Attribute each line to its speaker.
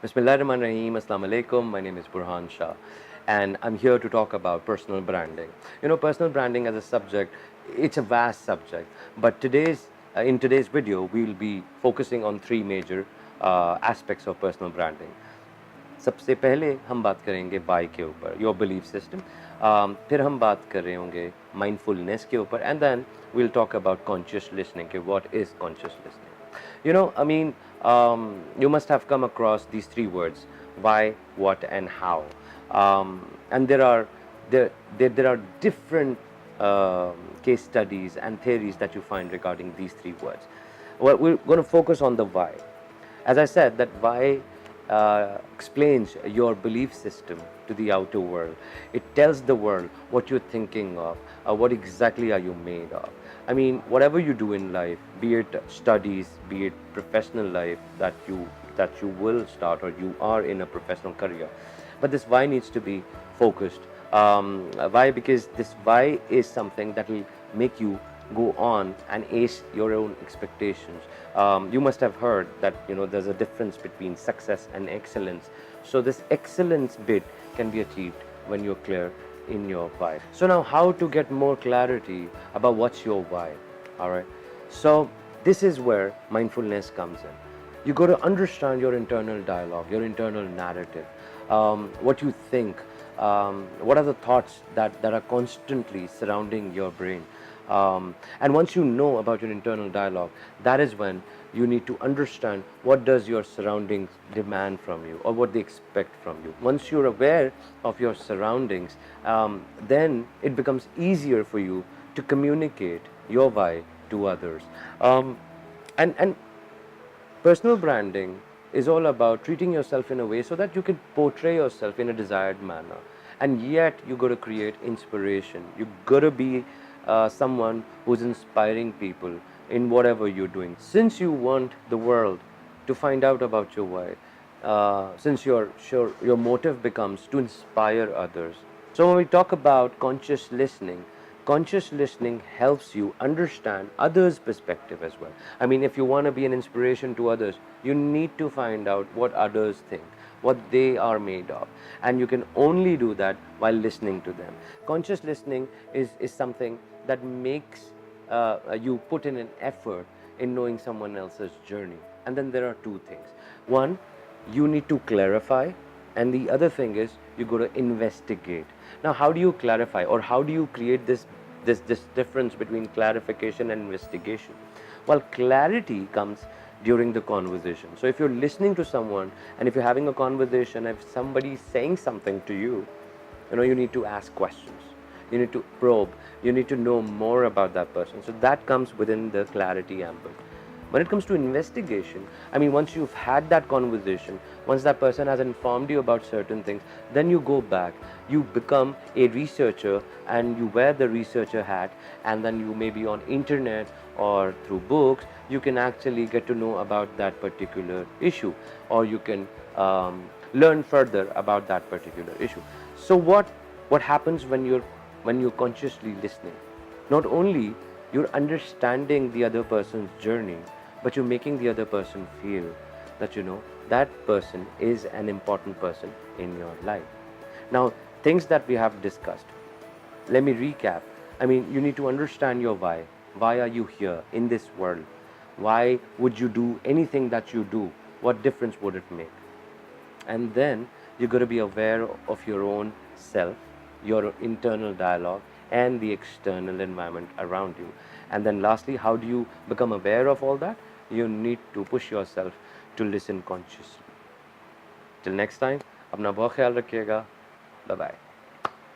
Speaker 1: Bismillahirrahmanirrahim. Assalamu alaikum. My name is Burhan Shah, and I'm here to talk about personal branding. Personal branding as a subject, it's a vast subject, but in today's video, we will be focusing on three major aspects of personal branding. सबसे पहले हम बात करेंगे Y के ऊपर, your belief system. फिर हम बात कर रहे होंगे माइंडफुलनेस के ऊपर, and then we'll talk about conscious listening के what is conscious listening. You must have come across these three words: why, what, and how. And there are different case studies and theories that you find regarding these three words. Well, we're going to focus on the why. As I said, that why explains your belief system to the outer world. It tells the world what you're thinking of, what exactly are you made of. I mean, whatever you do in life, be it studies, be it professional life that you will start, or you are in a professional career, but this why needs to be focused. Why? Because this why is something that will make you go on and ace your own expectations. You must have heard that there's a difference between success and excellence. So this excellence bit can be achieved when you're clear in your why. So now, how to get more clarity about what's your why? All right. So this is where mindfulness comes in. You got to understand your internal dialogue, your internal narrative, what you think, what are the thoughts that are constantly surrounding your brain. And once you know about your internal dialogue, that is when you need to understand what does your surroundings demand from you, or what they expect from you. Once you're aware of your surroundings, then it becomes easier for you to communicate your why to others. And personal branding is all about treating yourself in a way so that you can portray yourself in a desired manner, and yet you got to create inspiration. You got to be someone who's inspiring people in whatever you're doing. Since you want the world to find out about your why, since you're sure your motive becomes to inspire others. So when we talk about conscious listening helps you understand others' perspective as well. I mean, if you want to be an inspiration to others, you need to find out what others think, what they are made of, and you can only do that while listening to them. Conscious listening is something that makes you put in an effort in knowing someone else's journey. And then there are two things. One, you need to clarify, and the other thing is you got to investigate. Now, how do you clarify, or how do you create this difference between clarification and investigation? Well, clarity comes during the conversation. So if you're listening to someone, and if you're having a conversation, if somebody's saying something to you, you need to ask questions. You need to probe. You need to know more about that person. So that comes within the clarity ambit. When it comes to investigation, I mean, once you've had that conversation, once that person has informed you about certain things, then you go back, you become a researcher, and you wear the researcher hat, and then you may be on internet or through books, you can actually get to know about that particular issue, or you can learn further about that particular issue. So what happens when you're consciously listening? Not only you're understanding the other person's journey, but you're making the other person feel that that person is an important person in your life. Now, things that we have discussed, let me recap. I mean, you need to understand your why. Why are you here in this world? Why would you do anything that you do? What difference would it make? And then you got to be aware of your own self, your internal dialogue, and the external environment around you. And then lastly, how do you become aware of all that? You need to push yourself to listen consciously. Till next time, apna bahut khayal rakhiyega. Bye bye.